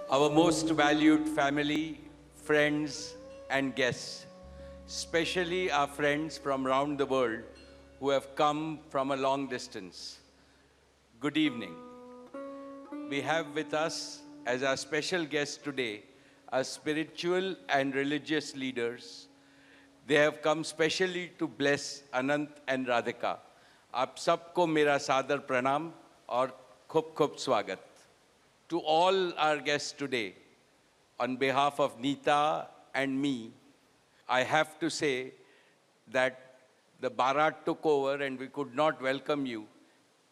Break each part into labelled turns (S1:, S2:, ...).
S1: Our most valued family, friends, and guests, especially our friends from around the world who have come from a long distance. Good evening. We have with us as our special guests today our spiritual and religious leaders. They have come specially to bless Anant and Radhika. आप सबको मेरा सादर प्रणाम और खूब खूब स्वागत. To all our guests today, on behalf of Neeta and me, I have to say that the Bharat took over and we could not welcome you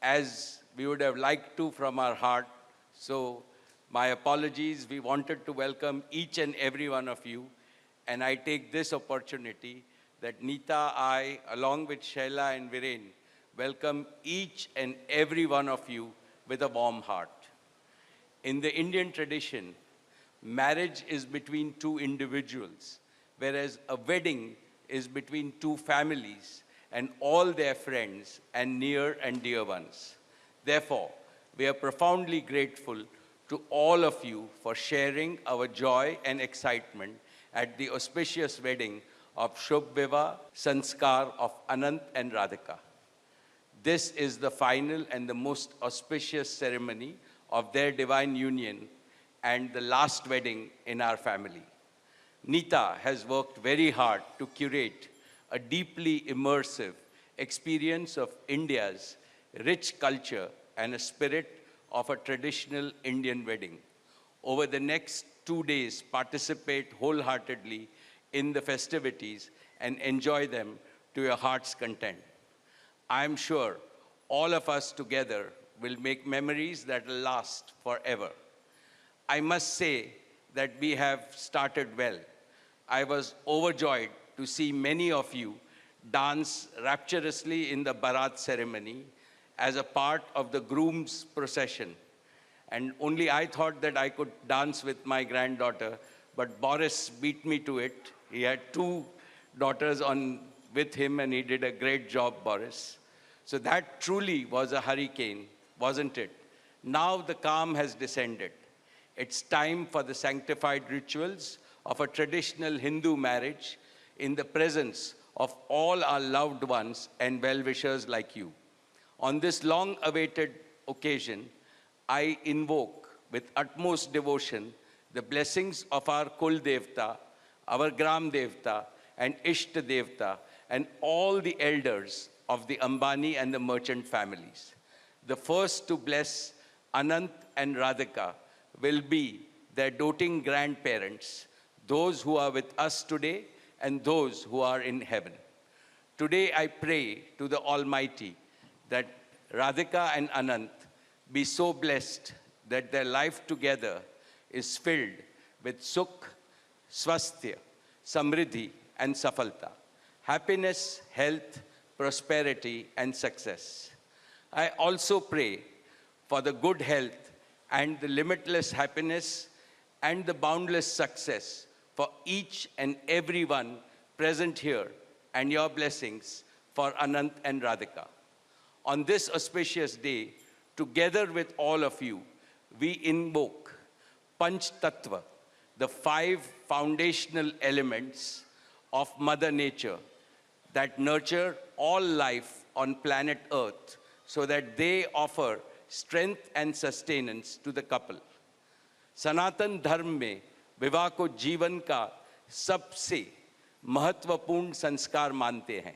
S1: as we would have liked to from our heart. So my apologies. We wanted to welcome each and every one of you. And I take this opportunity that Neeta, I, along with Shaila and Viren, welcome each and every one of you with a warm heart. In the Indian tradition, marriage is between two individuals, whereas a wedding is between two families and all their friends and near and dear ones. Therefore, we are profoundly grateful to all of you for sharing our joy and excitement at the auspicious wedding of Shubh Vivah Sanskar of Anant and Radhika. This is the final and the most auspicious ceremony of their divine union and the last wedding in our family. Neeta has worked very hard to curate a deeply immersive experience of India's rich culture and a spirit of a traditional Indian wedding. Over the next 2 days, participate wholeheartedly in the festivities and enjoy them to your heart's content. I am sure all of us together will make memories that will last forever. I must say that we have started well. I was overjoyed to see many of you dance rapturously in the Bharat ceremony as a part of the groom's procession. And only I thought that I could dance with my granddaughter, but Boris beat me to it. He had two daughters with him and he did a great job, Boris. So that truly was a hurricane, wasn't it? Now the calm has descended. It's time for the sanctified rituals of a traditional Hindu marriage in the presence of all our loved ones and well-wishers like you. On this long-awaited occasion, I invoke with utmost devotion the blessings of our Kul Devta, our Gram Devta, and Ishta Devta, and all the elders of the Ambani and the merchant families. The first to bless Anant and Radhika will be their doting grandparents, those who are with us today and those who are in heaven. Today I pray to the Almighty that Radhika and Anant be so blessed that their life together is filled with sukh, swasthya, samriddhi, and safalta, happiness, health, prosperity, and success. I also pray for the good health and the limitless happiness and the boundless success for each and every one present here, and your blessings for Anant and Radhika. On this auspicious day, together with all of you, we invoke Panch Tattva, the 5 foundational elements of Mother Nature that nurture all life on planet Earth so that they offer strength and sustenance to the couple. सनातन धर्म में विवाह को जीवन का सबसे महत्वपूर्ण संस्कार मानते हैं.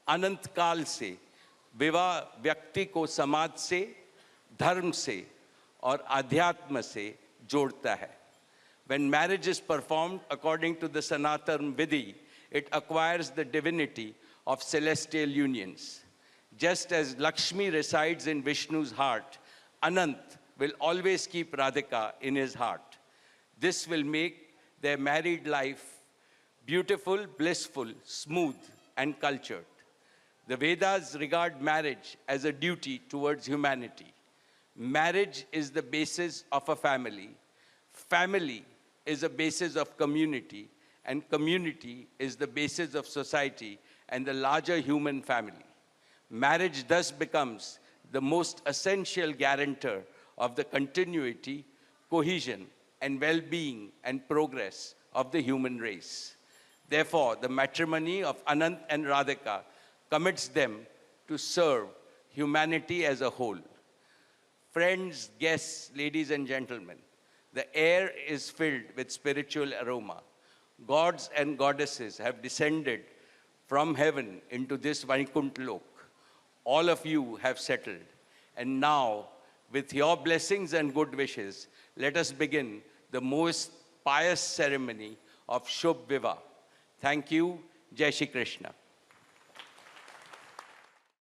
S1: अनंत काल से विवाह व्यक्ति को समाज से, धर्म से और अध्यात्म से जोड़ता है. When marriage is performed according to the Sanatan Vidhi, it acquires the divinity of celestial unions. Just as Lakshmi resides in Vishnu's heart, Anant will always keep Radhika in his heart. This will make their married life beautiful, blissful, smooth, and cultured. The Vedas regard marriage as a duty towards humanity. Marriage is the basis of a family. Family is a basis of community, and community is the basis of society and the larger human family. Marriage thus becomes the most essential guarantor of the continuity, cohesion, and well-being and progress of the human race. Therefore, the matrimony of Anant and Radhika commits them to serve humanity as a whole. Friends, guests, ladies and gentlemen, the air is filled with spiritual aroma. Gods and goddesses have descended from heaven into this Vaikuntha Lok. All of you have settled. And now, with your blessings and good wishes, let us begin the most pious ceremony of Shubh Vivah. Thank you. Jai Shri Krishna.